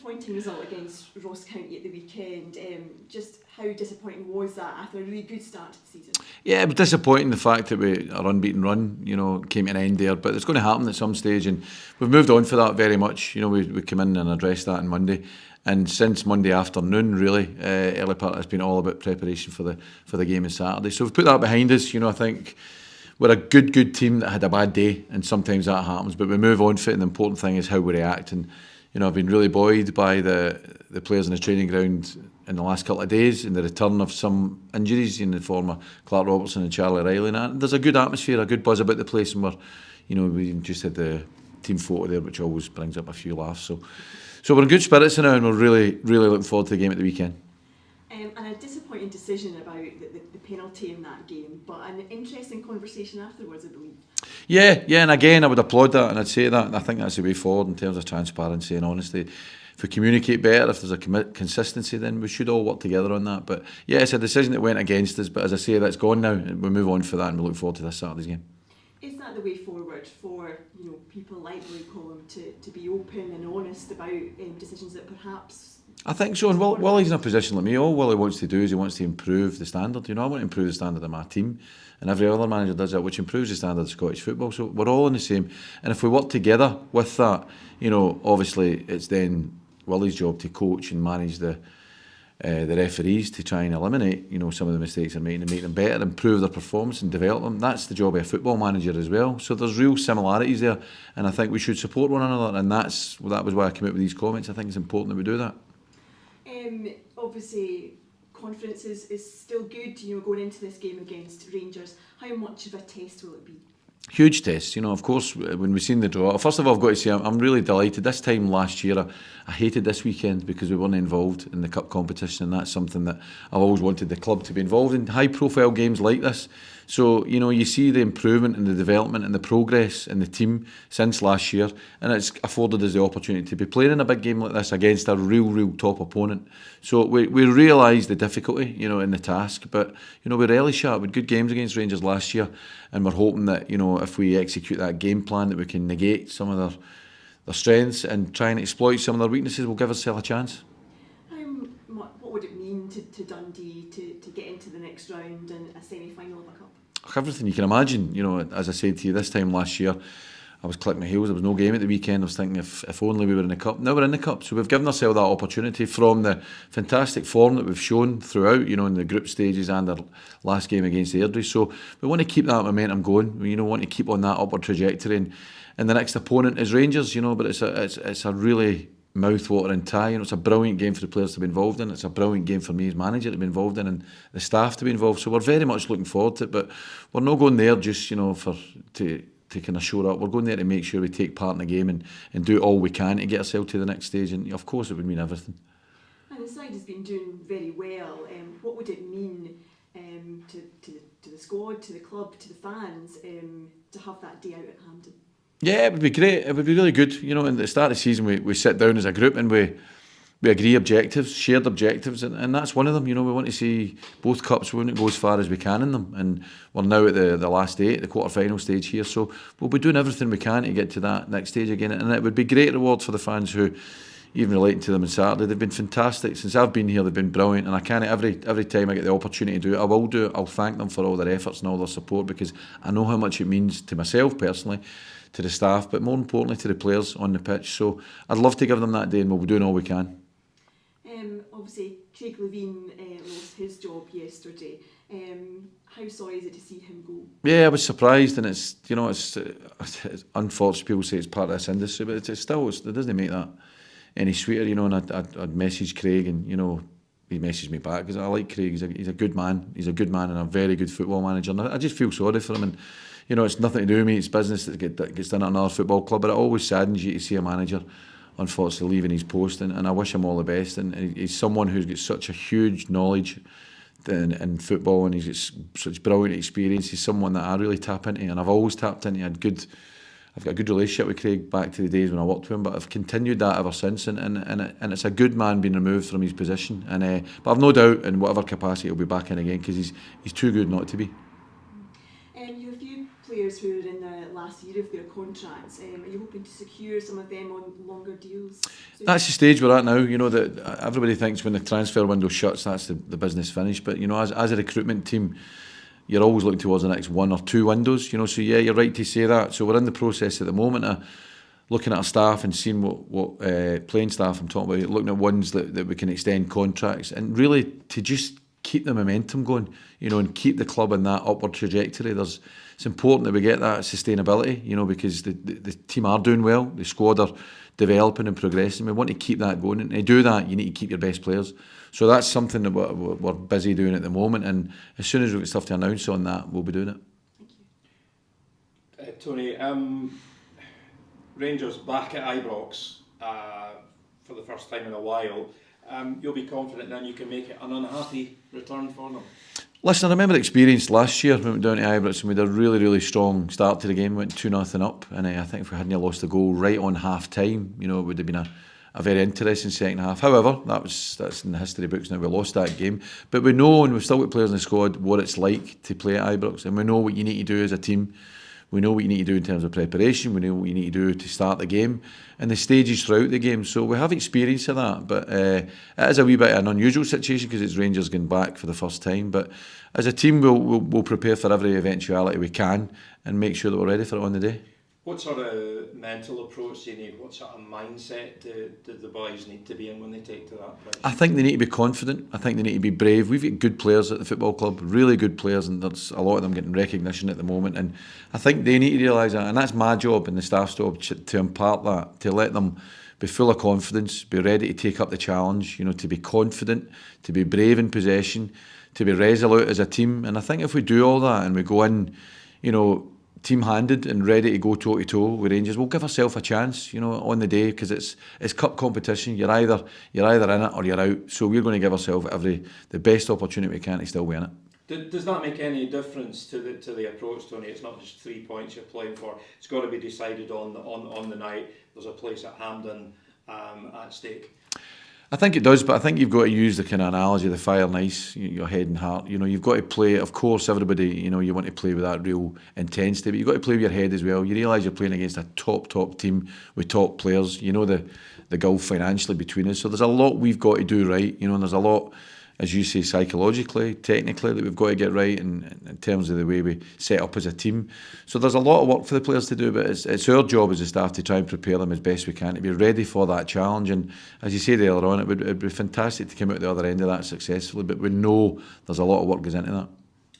disappointing result against Ross County at the weekend. Just how disappointing was that after a really good start to the season? Yeah, it was disappointing the fact that our unbeaten run, came to an end there. But it's going to happen at some stage, and we've moved on for that very much. We came in and addressed that on Monday, and since Monday afternoon, really, early part has been all about preparation for the game on Saturday. So we've put that behind us. I think we're a good team that had a bad day, and sometimes that happens. But we move on for it, and the important thing is how we react. And I've been really buoyed by the players in the training ground in the last couple of days, and the return of some injuries in the form of Clark Robertson and Charlie Riley. And there's a good atmosphere, a good buzz about the place, and we just had the team photo there, which always brings up a few laughs. So we're in good spirits now, and we're really looking forward to the game at the weekend. And a disappointing decision about the penalty in that game, but an interesting conversation afterwards, I believe. Yeah, and again, I would applaud that, and I'd say that, and I think that's the way forward in terms of transparency and honesty. If we communicate better, if there's a consistency, then we should all work together on that. But yeah, it's a decision that went against us, but as I say, that's gone now, and we move on for that, and we look forward to this Saturday's game. Is that the way forward for people like Roy Collum to be open and honest about decisions that perhaps... I think so, and Willie's in a position like me. All Willie wants to do is he wants to improve the standard. I want to improve the standard of my team, and every other manager does that, which improves the standard of Scottish football. So we're all in the same, and if we work together with that, obviously it's then Willie's job to coach and manage the referees to try and eliminate some of the mistakes they're making and make them better, improve their performance and develop them. That's the job of a football manager as well. So there's real similarities there, and I think we should support one another, and that was why I came out with these comments. I think it's important that we do that. Obviously, confidence is still good, going into this game against Rangers. How much of a test will it be? Huge test, of course, when we've seen the draw. First of all, I've got to say, I'm really delighted. This time last year, I hated this weekend because we weren't involved in the cup competition, and that's something that I've always wanted the club to be involved in, high-profile games like this. So, you see the improvement and the development and the progress in the team since last year, and it's afforded us the opportunity to be playing in a big game like this against a real top opponent. So we realise the difficulty, in the task, but, we relish that. We had good games against Rangers last year, and we're hoping that, if we execute that game plan, that we can negate some of their strengths and try and exploit some of their weaknesses. Will give ourselves a chance. What would it mean to Dundee to get into the next round and a semi-final of a cup? Everything you can imagine. As I said to you, this time last year, I was clicking my heels. There was no game at the weekend. I was thinking if only we were in the cup. Now we're in the cup, so we've given ourselves that opportunity from the fantastic form that we've shown throughout, in the group stages and our last game against Airdrie. So we want to keep that momentum going. We want to keep on that upward trajectory. And the next opponent is Rangers, but it's a really mouth-watering tie. It's a brilliant game for the players to be involved in. It's a brilliant game for me as manager to be involved in, and the staff to be involved. So we're very much looking forward to it. But we're not going there just to kind of show up. We're going there to make sure we take part in the game and do all we can to get ourselves to the next stage. And of course, it would mean everything. And the side has been doing very well. What would it mean to the squad, to the club, to the fans to have that day out at Hampden? Yeah, it would be great. It would be really good. At the start of the season, we sit down as a group and we agree objectives, shared objectives, and that's one of them. We want to see both cups. We want to go as far as we can in them, and we're now at the last 8, the quarter-final stage here. So we'll be doing everything we can to get to that next stage again, and it would be great reward for the fans who, even relating to them on Saturday, they've been fantastic. Since I've been here, they've been brilliant, and I can't, every time I get the opportunity to do it, I will do it. I'll thank them for all their efforts and all their support, because I know how much it means to myself personally, to the staff, but more importantly to the players on the pitch. So I'd love to give them that day, and we'll be doing all we can. Obviously, Craig Levine lost his job yesterday. How sorry is it to see him go? Yeah, I was surprised, and it's unfortunate people say it's part of this industry, but it doesn't make that any sweeter, and I'd messaged Craig, and he messaged me back, because I like Craig. He's a good man. He's a good man and a very good football manager, and I just feel sorry for him. And it's nothing to do with me. It's business that gets done at another football club, but it always saddens you to see a manager unfortunately leaving his post, and I wish him all the best. And he's someone who's got such a huge knowledge in football, and he's got such brilliant experience. He's someone that I really tap into, and I've always tapped into. I've got a good relationship with Craig back to the days when I worked with him, but I've continued that ever since, and it's a good man being removed from his position. But I've no doubt in whatever capacity he'll be back in again, because he's too good not to be. You have a few players who are in the last year of their contracts, are you hoping to secure some of them on longer deals? That's the stage we're at now. You know, that everybody thinks when the transfer window shuts, that's the business finished. But you know, as a recruitment team, you're always looking towards the next 1 or 2 windows. You know, so yeah, you're right to say that. So we're in the process at the moment of looking at our staff and seeing what playing staff I'm talking about, looking at ones that we can extend contracts, and really to just keep the momentum going, you know, and keep the club in that upward trajectory. It's important that we get that sustainability, you know, because the team are doing well, the squad are developing and progressing. We want to keep that going, and to do that, you need to keep your best players. So that's something that we're busy doing at the moment, and as soon as we've got stuff to announce on that, we'll be doing it. Thank you. Tony, Rangers back at Ibrox for the first time in a while. You'll be confident then you can make it an unhappy return for them? Listen, I remember the experience last year when we went down to Ibrox and we had a really, really strong start to the game. We went 2-0 up, and I think if we hadn't lost the goal right on half time, you know, it would have been a very interesting second half. However, that's in the history books now. We lost that game, but we know, and we've still got players in the squad, what it's like to play at Ibrox, and we know what you need to do as a team. We know what you need to do in terms of preparation. We know what you need to do to start the game and the stages throughout the game. So we have experience of that, but it is a wee bit of an unusual situation because it's Rangers going back for the first time. But as a team, we'll prepare for every eventuality we can and make sure that we're ready for it on the day. What sort of mental approach do you need? What sort of mindset do the boys need to be in when they take to that pitch? I think they need to be confident. I think they need to be brave. We've got good players at the football club, really good players, and there's a lot of them getting recognition at the moment. And I think they need to realise that, and that's my job and the staff's job to impart that, to let them be full of confidence, be ready to take up the challenge, you know, to be confident, to be brave in possession, to be resolute as a team. And I think if we do all that and we go in, you know, team-handed and ready to go toe-to-toe with Rangers, we'll give ourselves a chance, you know, on the day, because it's cup competition. You're either in it or you're out. So we're going to give ourselves the best opportunity we can to still win it. Does that make any difference to the approach, Tony? It's not just 3 points you're playing for. It's got to be decided on the night. There's a place at Hampden at stake. I think it does, but I think you've got to use the kind of analogy of the fire and ice, your head and heart. You know, you've got to play, of course, everybody, you know, you want to play with that real intensity, but you've got to play with your head as well. You realise you're playing against a top team with top players. You know the gulf financially between us. So there's a lot we've got to do right, you know, and there's a lot, as you say, psychologically, technically, that we've got to get right in terms of the way we set up as a team. So there's a lot of work for the players to do, but it's our job as a staff to try and prepare them as best we can to be ready for that challenge. And as you said earlier on, it'd be fantastic to come out the other end of that successfully, but we know there's a lot of work goes into that.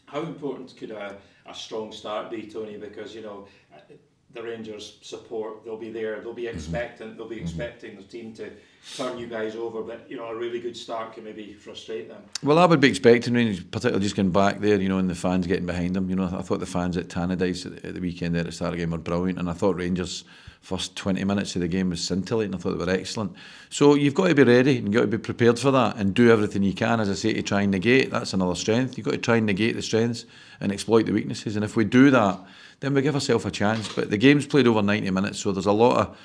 How important could a strong start be, Tony? Because, you know, the Rangers support, they'll be there, they'll be expectant, they'll be expecting the team to turn you guys over, but, you know, a really good start can maybe frustrate them. Well, I would be expecting Rangers, particularly just going back there, you know, and the fans getting behind them. You know, I thought the fans at Tannadice at the weekend there at the start of the game were brilliant, and I thought Rangers' first 20 minutes of the game was scintillating. I thought they were excellent. So you've got to be ready and you've got to be prepared for that and do everything you can, as I say, to try and negate. That's another strength. You've got to try and negate the strengths and exploit the weaknesses. And if we do that, then we give ourselves a chance. But the game's played over 90 minutes, so there's a lot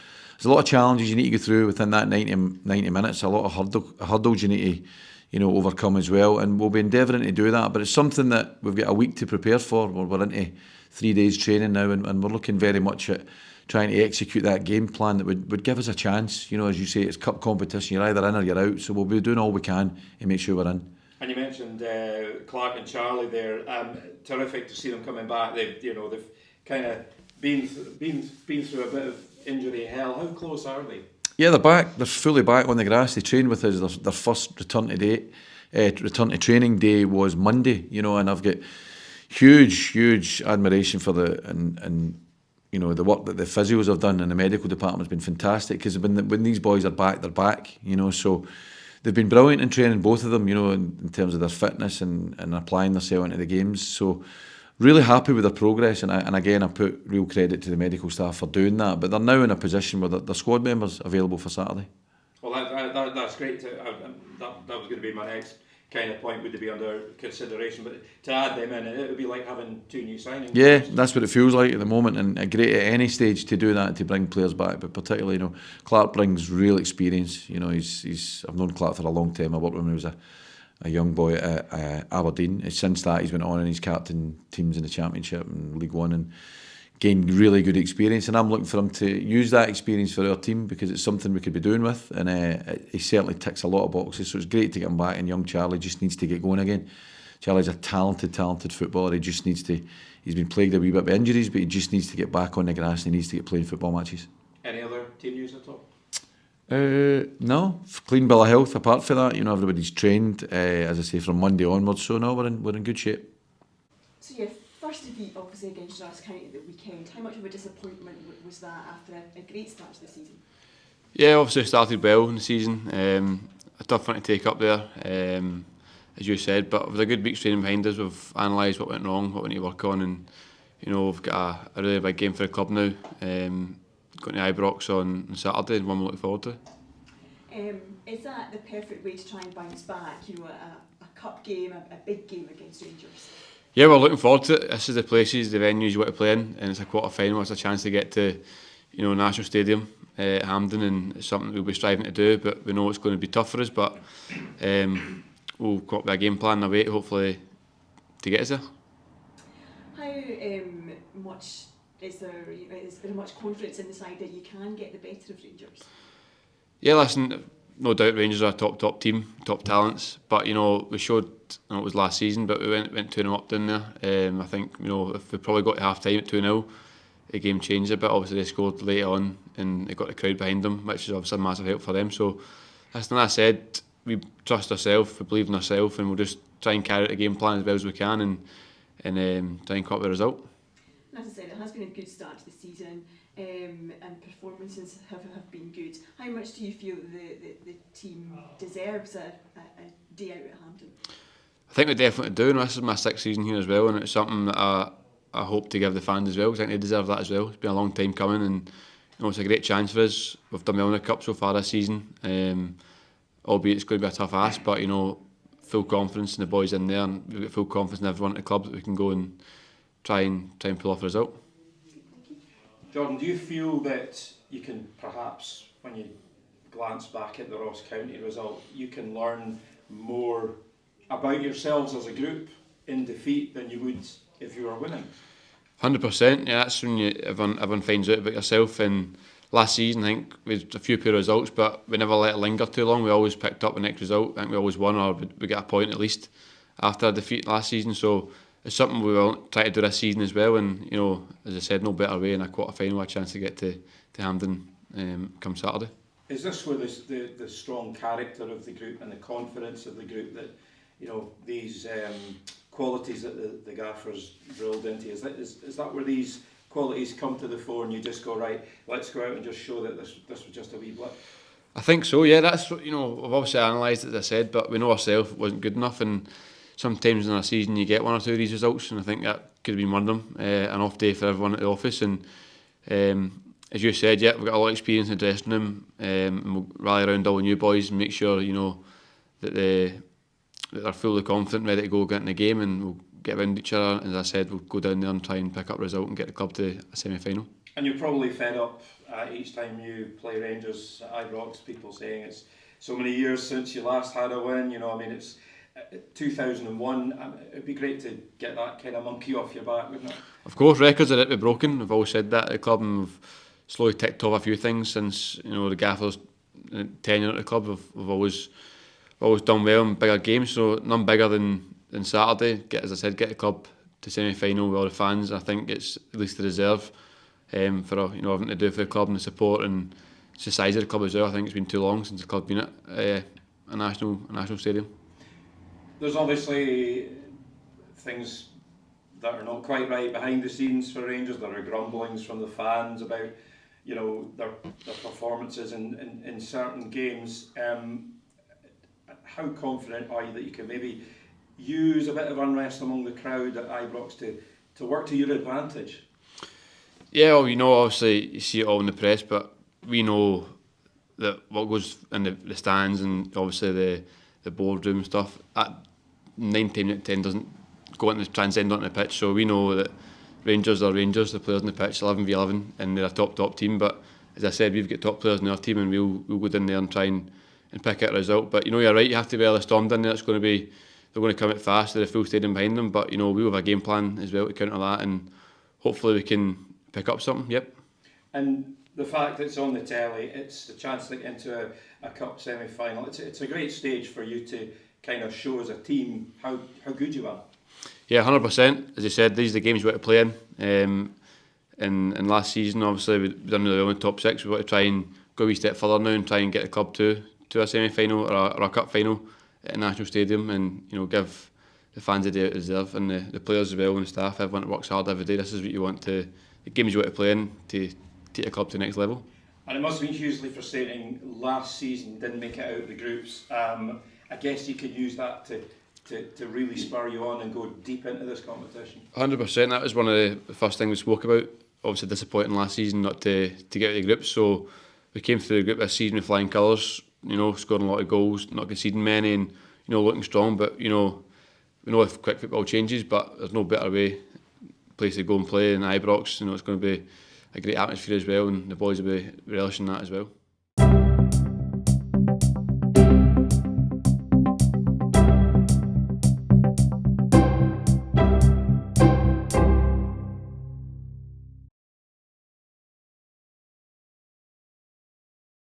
of challenges you need to go through within that 90 minutes. A lot of hurdles you need to, you know, overcome as well. And we'll be endeavouring to do that. But it's something that we've got a week to prepare for. We're into 3 days training now, and we're looking very much at trying to execute that game plan that would give us a chance. You know, as you say, it's cup competition. You're either in or you're out. So we'll be doing all we can to make sure we're in. And you mentioned Clark and Charlie there. Terrific to see them coming back. They've kind of been through a bit of injury hell. How close are they? Yeah, they're back. They're fully back on the grass. They trained with us. Their first return to training day was Monday. You know, and I've got huge admiration for and you know, the work that the physios have done and the medical department has been fantastic, because when these boys are back, they're back. You know, so they've been brilliant in training, both of them. You know, in terms of their fitness and applying themselves into the games. So really happy with their progress, and again I put real credit to the medical staff for doing that. But they're now in a position where their squad members available for Saturday. Well, that's great. That was going to be my next kind of point, would they be under consideration, but to add them in, it would be like having 2 new signings. Yeah, that's what it feels like at the moment, and great at any stage to do that, to bring players back. But particularly, you know, Clark brings real experience. You know, he's I've known Clark for a long time. I worked with him when he was young boy at Aberdeen. Since that, he's went on and he's captained teams in the Championship and League One and gained really good experience. And I'm looking for him to use that experience for our team because it's something we could be doing with. And he certainly ticks a lot of boxes. So it's great to get him back. And young Charlie just needs to get going again. Charlie's a talented footballer. He just needs to. He's been plagued a wee bit by injuries, but he just needs to get back on the grass and he needs to get playing football matches. Any other team news at all? No, clean bill of health. Apart from that, everybody's trained. As I say, from Monday onwards. So no, we're in good shape. So your first defeat, obviously against Ross County at the weekend. How much of a disappointment was that after a great start to the season? Yeah, obviously started well in the season. A tough one to take up there, as you said. But with a good week's training behind us, we've analysed what went wrong, what we need to work on, and we've got a really big game for the club now. Going to Ibrox on Saturday, and one we'll look forward to. Is that the perfect way to try and bounce back? A cup game, a big game against Rangers. Yeah, we're looking forward to it. This is the places, the venues you want to play in, and it's a quarter final. It's a chance to get to, National Stadium at Hampden, and it's something we'll be striving to do. But we know it's going to be tough for us. But we'll come up with a game plan and a way to hopefully to get us there. How much is there much confidence in the side that you can get the better of Rangers? Yeah, listen, no doubt Rangers are a top team, top talents. But we showed, I know it was last season, but we went 2-0 up down there. I think if we probably got to half time at 2-0, the game changed a bit. Obviously they scored late on and they got the crowd behind them, which is obviously a massive help for them. So as I said, we trust ourselves, we believe in ourselves, and we'll just try and carry out the game plan as well as we can and try and cut the result. As I said, it has been a good start to the season, and performances have been good. How much do you feel the team deserves a day out at Hampden? I think we definitely do, and this is my 6th season here as well, and it's something that I hope to give the fans as well, because I think they deserve that as well. It's been a long time coming, and it's a great chance for us. We've done well in the Cup so far this season, albeit it's going to be a tough ask, but full confidence in the boys in there, and we've got full confidence in everyone at the club that we can go and try and pull off a result. Jordan, do you feel that you can perhaps, when you glance back at the Ross County result, you can learn more about yourselves as a group in defeat than you would if you were winning? 100%, yeah, that's when everyone finds out about yourself. And last season, I think we had a few poor results, but we never let it linger too long. We always picked up the next result. I think we always won, or we got a point at least after a defeat last season. So it's something we will try to do this season as well. And as I said, no better way in a quarter final, a chance to get to Hampden come Saturday. Is this where the strong character of the group and the confidence of the group that these qualities that the gaffers drilled into, is that where these qualities come to the fore and you just go, right, let's go out and just show that this was just a wee blip? I think so, yeah. That's we've obviously analysed it, as I said, but we know ourselves it wasn't good enough, and sometimes in a season you get one or two of these results, and I think that could have been one of them. An off day for everyone at the office, and as you said, yeah, we've got a lot of experience in the dressing room, and we'll rally around all the new boys and make sure that they're fully confident, ready to go get in the game, and we'll get around each other. And as I said, we'll go down there and try and pick up a result and get the club to a semi-final. And you're probably fed up each time you play Rangers at Ibrox, people saying it's so many years since you last had a win. It's 2001. It'd be great to get that kind of monkey off your back, wouldn't it? Of course, records are yet to be broken. We've always said that at the club, and we've slowly ticked off a few things since the gaffers' tenure at the club. We've always done well in bigger games, so none bigger than Saturday. As I said, get the club to semi-final with all the fans. I think it's at least the reserve for everything to do for the club and the support, and it's the size of the club as well. I think it's been too long since the club's been at a national stadium. There's obviously things that are not quite right behind the scenes for Rangers. There are grumblings from the fans about their performances in certain games. How confident are you that you can maybe use a bit of unrest among the crowd at Ibrox to work to your advantage? Yeah, well, obviously you see it all in the press, but we know that what goes in the stands and obviously the boardroom stuff, at 9 times out of 10 doesn't go into transcend onto the pitch. So we know that Rangers are Rangers, the players on the pitch, 11v11, and they're a top team. But as I said, we've got top players in our team, and we'll go down there and try and pick out a result. But you're right, you have to be able to storm in there. They're going to come out fast with a full stadium behind them. But we have a game plan as well to counter that, and hopefully we can pick up something. Yep. And the fact that it's on the telly, it's the chance to get into a cup semi-final. It's a great stage for you to kind of show as a team how good you are. Yeah, 100%. As you said, these are the games we want to play in. And last season, obviously, we done really well in the top 6. We want to try and go a wee step further now and try and get the club to a semi-final or a cup final at a national stadium, and give the fans the day it deserve, and the players as well and the staff, everyone that works hard every day. This is what you want the games you want to play in to take the club to the next level. And it must have been hugely frustrating. Last season didn't make it out of the groups. I guess you could use that to really spur you on and go deep into this competition. 100%. That was one of the first things we spoke about. Obviously disappointing last season not to get out of the groups. So we came through the group this season with flying colours. Scoring a lot of goals, not conceding many, and looking strong. But we know if quick football changes, but there's no better place to go and play in Ibrox. It's going to be a great atmosphere as well, and the boys will be relishing that as well.